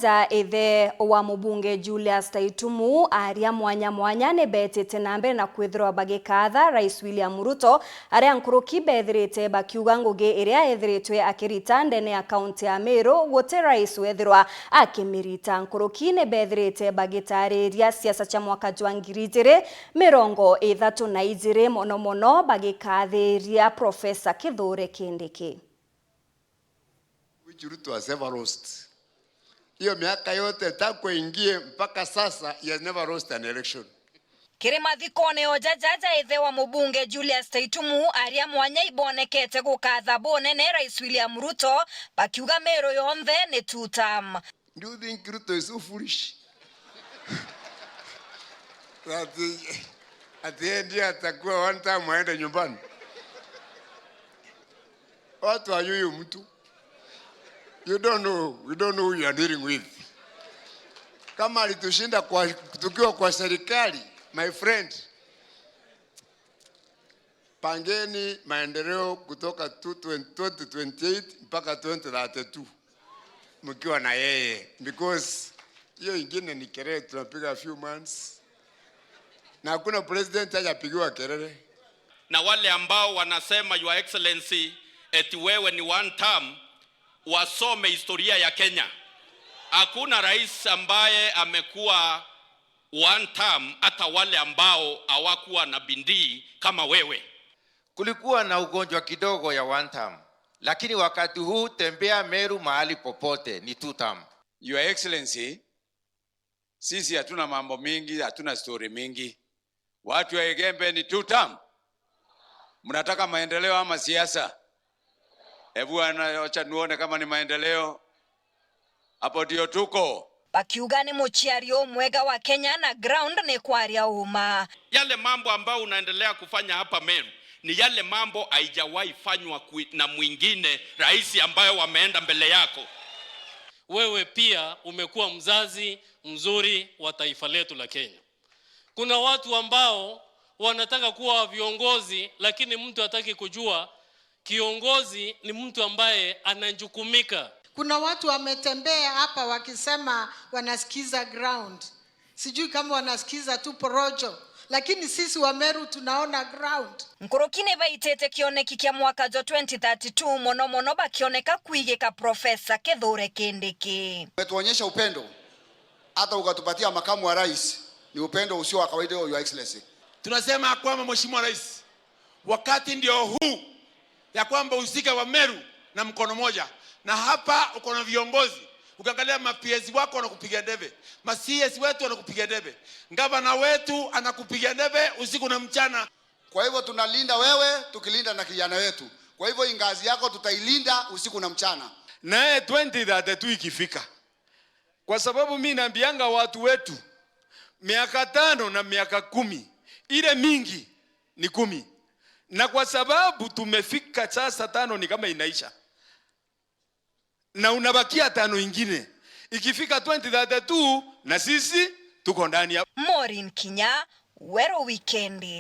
za ithe wa mubunge Julius Taitumu aria mwanya ne betete nambe na kwithirwa bagikatha Rais William Ruto aria nkuruki bethirite bakiuga ngugi iria ethiritwe akirita ndene ya kaunti ya Meru gote rais wethirwa akimirita. Nkuruki ne bethirite bagitariria siasa cha mwaka jwa 2032 mono bagikathiria Professor Kithure Kindiki. Ruto has ever lost. Hiyo miaka yote tako ingie mpaka sasa, he has never lost an election. Kirima thikone ojajaja ithe wa mubunge Julius Taitumu aria mwanya ibonekete gukatha bonene Rais William Ruto bakiuga Meru yonthe ni two term. Do you think Ruto is so foolish? At the end atakuwa one time aende nyumbani. Watu ayuyu mtu. You don't know, we don't know who you are dealing with. Kama alitushinda tukiwa kwa serikali, my friend, pangeni maendeleo kutoka 2028 mpaka 2032 mkiwa na yeye, because hiyo ingine ni kelele tunapiga a few months na hakuna president hajapigiwa kelele. Na wale ambao wanasema Your Excellency eti wewe ni one term, wasome historia ya Kenya. Hakuna rais ambaye amekuwa one term, hata wale ambao hawakuwa na bidii kama wewe. Kulikuwa na ugonjwa kidogo ya one term, lakini wakati huu tembea Meru mahali popote ni two term. Your Excellency, sisi hatuna mambo mingi, hatuna story mingi. Watu wa Igembe ni two term. Mnataka maendeleo ama siasa? Hebu acha nuone kama ni maendeleo. Hapo ndio tuko. Bakiuga ni muchiario mwega wa Kenya na ground ni kwaria uma. Yale mambo ambao unaendelea kufanya hapa Meru ni yale mambo haijawahi fanywa na mwingine rais ambayo wameenda mbele yako. Wewe pia umekuwa mzazi mzuri wa taifa letu la Kenya. Kuna watu ambao wanataka kuwa viongozi, lakini mtu hataki kujua kiongozi ni mtu ambaye anajukumika. Kuna watu wametembea hapa wakisema wanasikiza ground. Sijui kama wanasikiza tu porojo, lakini sisi wa Meru tunaona ground. Nkurukine baitete kioneki kia mwaka jo 2032 mono bakioneka kuigeka Professor Kithure Kindiki. Umetuonyesha upendo, hata ukatupatia makamu wa rais, ni upendo usio wa kawaida, Your Excellency. Tunasema kwamba Mheshimiwa Rais, wakati ndio huu ya kwamba usika wa Meru na mkono moja. Na hapa uko na viongozi, ukiangalia ma-PS wako wanakupiga debe, ma-CS wetu wanakupiga debe, gavana wetu anakupiga debe usiku na mchana. Kwa hivyo tunalinda wewe, tukilinda na kijana wetu. Kwa hivyo ingazi yako tutailinda usiku na mchana. Nae 2032 ikifika, kwa sababu mimi naambianga watu wetu miaka 5 na miaka 10, ile mingi ni 10. Na kwa sababu tumefika sasa 5 ni kama inaisha, na unabakia 5 ingine. Ikifika 2032 na sisi tuko ndani ya Maureen Kinya, Wero Weekendi.